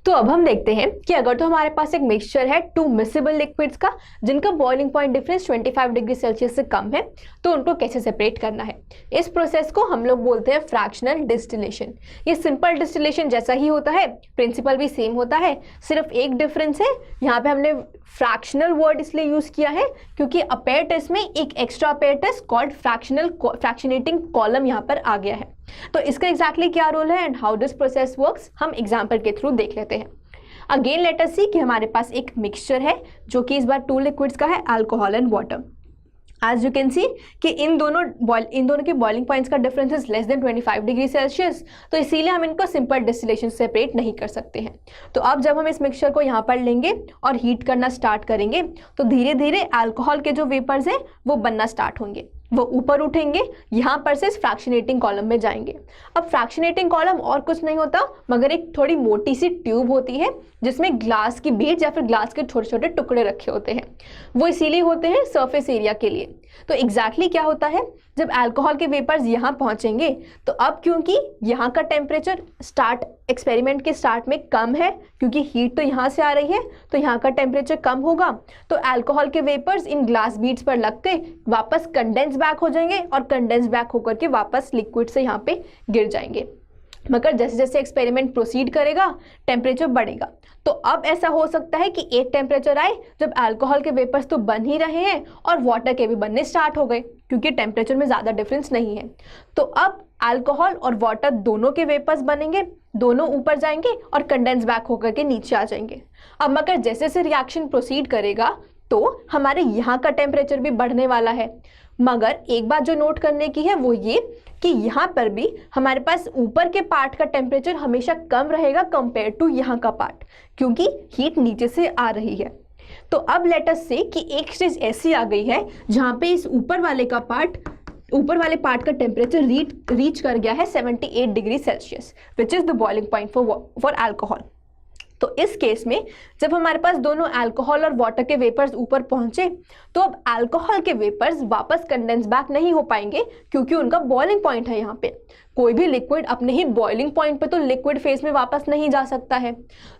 तो अब हम देखते हैं कि अगर तो हमारे पास एक मिक्सचर है टू मिसिबल लिक्विड्स का जिनका boiling point difference 25 degree Celsius से कम है, तो उनको कैसे सेपरेट करना है। इस प्रोसेस को हम लोग बोलते हैं फ्रैक्शनल डिस्टिलेशन। ये सिंपल डिस्टिलेशन जैसा ही होता है, प्रिंसिपल भी सेम होता है, सिर्फ एक डिफरेंस है। यहाँ पे हमने फ्रैक्शनल वर्ड इसलिए यूज किया है क्योंकि अपेरेटस में एक extra apparatus called fractionating column यहाँ पर आ गया है। तो इसका एग्जैक्टली क्या रोल है and how this process works हम एग्जांपल के थ्रू देख लेते हैं। अगेन लेट अस सी कि हमारे पास एक मिक्सचर है जो कि इस बार टू लिक्विड्स का है, alcohol and water. As you can see कि इन दोनों के बॉइलिंग पॉइंट्स का difference is less than 25 degree Celsius, तो इसीलिए हम इनको सिंपल डिस्टिलेशन से सेपरेट नहीं कर सकते हैं। तो अब जब हम इस मिक्सचर को यहाँ पर लेंगे और हीट करना स्टार्ट करेंगे तो धीरे धीरे अल्कोहल के जो वेपर्स हैं वो बनना स्टार्ट होंगे, वो ऊपर उठेंगे, यहाँ पर से फ्रैक्शनेटिंग कॉलम में जाएंगे। अब फ्रैक्शनेटिंग कॉलम और कुछ नहीं होता मगर एक थोड़ी मोटी सी ट्यूब होती है जिसमें ग्लास की बीड्स या फिर ग्लास के छोटे छोटे टुकड़े रखे होते हैं। वो इसीलिए होते हैं सरफेस एरिया के लिए। तो एग्जैक्टली क्या होता है, जब अल्कोहल के वेपर्स यहाँ पहुंचेंगे तो अब क्योंकि यहाँ का टेम्परेचर एक्सपेरिमेंट के स्टार्ट में कम है, क्योंकि हीट तो यहाँ से आ रही है तो यहाँ का टेम्परेचर कम होगा, तो अल्कोहल के वेपर्स इन ग्लास बीड्स पर लगते वापस कंडेंस बैक हो जाएंगे और कंडेंस बैक होकर के वापस लिक्विड से यहाँ पे गिर जाएंगे। मगर जैसे जैसे एक्सपेरिमेंट प्रोसीड करेगा टेम्परेचर बढ़ेगा। तो अब ऐसा हो सकता है कि एक टेम्परेचर आए जब अल्कोहल के वेपर्स तो बन ही रहे हैं और वाटर के भी बनने स्टार्ट हो गए क्योंकि टेम्परेचर में ज़्यादा डिफरेंस नहीं है। तो अब अल्कोहल और वाटर दोनों के वेपर्स बनेंगे, दोनों ऊपर जाएंगे और कंडेंस बैक होकर के नीचे आ जाएंगे। अब मगर जैसे जैसे रिएक्शन प्रोसीड करेगा तो हमारे यहाँ का टेम्परेचर भी बढ़ने वाला है। मगर एक बात जो नोट करने की है वो ये कि यहाँ पर भी हमारे पास ऊपर के पार्ट का टेम्परेचर हमेशा कम रहेगा कंपेयर टू यहाँ का पार्ट, क्योंकि हीट नीचे से आ रही है। तो अब लेट अस से कि एक स्टेज ऐसी आ गई है जहाँ पे इस ऊपर वाले पार्ट का टेम्परेचर रीच कर गया है 78 degree Celsius, which is the boiling point for alcohol. तो इस केस में जब हमारे पास दोनों अल्कोहल और वाटर के वेपर्स ऊपर पहुंचे तो अब अल्कोहल के वेपर्स वापस कंडेंस बैक नहीं हो पाएंगे क्योंकि उनका बॉइलिंग पॉइंट है। यहाँ पे कोई भी लिक्विड अपने ही बॉइलिंग पॉइंट पे तो लिक्विड फेज में वापस नहीं जा सकता है।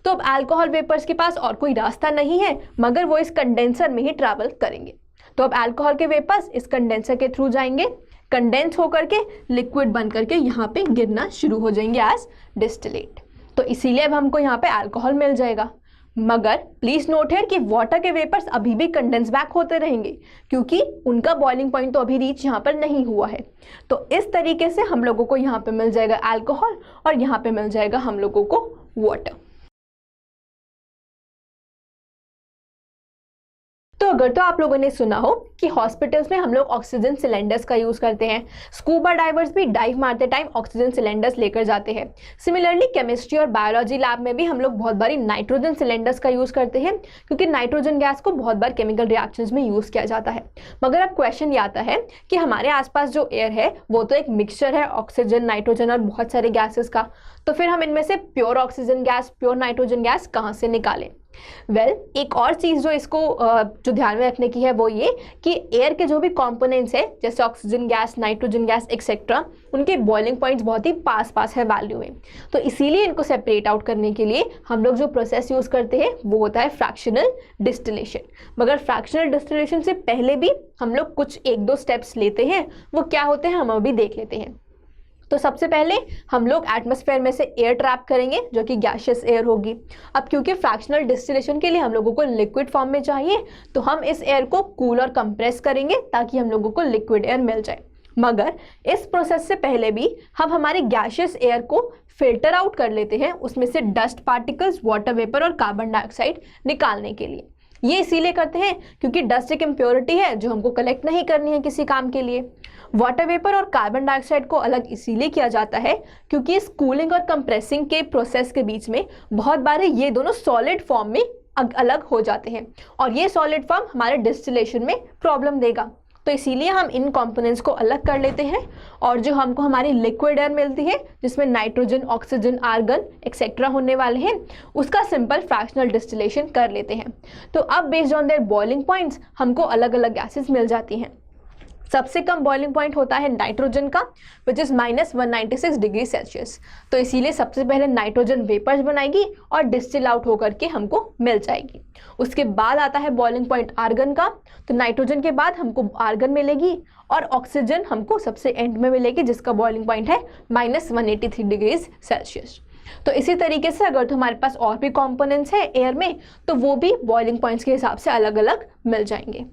तो अब अल्कोहल वेपर्स के पास और कोई रास्ता नहीं है मगर वो इस कंडेंसर में ही ट्रैवल करेंगे। तो अब अल्कोहल के वेपर्स इस कंडेंसर के थ्रू जाएंगे, कंडेंस होकर के लिक्विड बन करके यहाँ पे गिरना शुरू हो जाएंगे एज डिस्टिलेट। तो इसीलिए अब हमको यहाँ पे अल्कोहल मिल जाएगा। मगर प्लीज नोट है कि वाटर के वेपर्स अभी भी कंडेंस बैक होते रहेंगे क्योंकि उनका बॉइलिंग पॉइंट तो अभी रीच यहाँ पर नहीं हुआ है। तो इस तरीके से हम लोगों को यहाँ पे मिल जाएगा अल्कोहल और यहाँ पे मिल जाएगा हम लोगों को वाटर। तो अगर तो आप लोगों ने सुना हो कि हॉस्पिटल्स में हम लोग ऑक्सीजन सिलेंडर्स का यूज करते हैं, स्कूबा डाइवर्स भी डाइव मारते टाइम ऑक्सीजन सिलेंडर्स लेकर जाते हैं। सिमिलरली केमिस्ट्री और बायोलॉजी लैब में भी हम लोग बहुत बारी नाइट्रोजन सिलेंडर्स का यूज करते हैं क्योंकि नाइट्रोजन गैस को बहुत बार केमिकल रिएक्शंस में यूज किया जाता है। मगर अब क्वेश्चन ये आता है कि हमारे आसपास जो एयर है वो तो एक मिक्सचर है ऑक्सीजन, नाइट्रोजन और बहुत सारे गैसेस का, तो फिर हम इनमें से pure oxygen gas, pure nitrogen gas कहाँ से निकालें। एक और चीज जो इसको जो ध्यान में रखने की है वो ये कि एयर के जो भी कंपोनेंट्स है जैसे oxygen gas, nitrogen gas etcetera, उनके बॉइलिंग पॉइंट्स बहुत ही पास है वैल्यू में। तो इसीलिए इनको सेपरेट आउट करने के लिए हम लोग जो प्रोसेस यूज करते हैं वो होता है फ्रैक्शनल डिस्टिलेशन। मगर फ्रैक्शनल डिस्टिलेशन से पहले भी हम लोग कुछ 1-2 स्टेप्स लेते हैं, वो क्या होते हैं हम अभी देख लेते हैं। तो सबसे पहले हम लोग एटमॉस्फेयर में से एयर ट्रैप करेंगे जो कि गैसियस एयर होगी। अब क्योंकि फ्रैक्शनल डिस्टिलेशन के लिए हम लोगों को लिक्विड फॉर्म में चाहिए तो हम इस एयर को कूल और कंप्रेस करेंगे ताकि हम लोगों को लिक्विड एयर मिल जाए। मगर इस प्रोसेस से पहले भी हम हमारे गैसियस एयर को फिल्टर आउट कर लेते हैं, उसमें से डस्ट पार्टिकल्स, वाटर वेपर और कार्बन डाइऑक्साइड निकालने के लिए। ये इसीलिए करते हैं क्योंकि डस्ट एक इम्प्योरिटी है जो हमको कलेक्ट नहीं करनी है किसी काम के लिए। वाटर वेपर और कार्बन डाइऑक्साइड को अलग इसीलिए किया जाता है क्योंकि इस कूलिंग और कंप्रेसिंग के प्रोसेस के बीच में बहुत बार ये दोनों सॉलिड फॉर्म में अलग हो जाते हैं और ये सॉलिड फॉर्म हमारे डिस्टिलेशन में प्रॉब्लम देगा। तो इसीलिए हम इन कंपोनेंट्स को अलग कर लेते हैं और जो हमको हमारी लिक्विड एयर मिलती है जिसमें नाइट्रोजन, ऑक्सीजन, आर्गन एक्सेट्रा होने वाले हैं, उसका सिंपल फ्रैक्शनल डिस्टिलेशन कर लेते हैं। तो अब based on their boiling points हमको अलग अलग गैसेस मिल जाती हैं। सबसे कम बॉइलिंग पॉइंट होता है नाइट्रोजन का, विच इज -196 डिग्री सेल्सियस। तो इसीलिए सबसे पहले नाइट्रोजन वेपर्स बनाएगी और डिस्टिल आउट होकर के हमको मिल जाएगी। उसके बाद आता है बॉइलिंग पॉइंट आर्गन का। तो नाइट्रोजन के बाद हमको आर्गन मिलेगी और ऑक्सीजन हमको सबसे एंड में मिलेगी, जिसका बॉइलिंग पॉइंट है -183 डिग्रीज सेल्सियस। तो इसी तरीके से अगर तो हमारे पास और भी कंपोनेंट्स है एयर में, तो वो भी बॉइलिंग पॉइंट्स के हिसाब से अलग अलग मिल जाएंगे।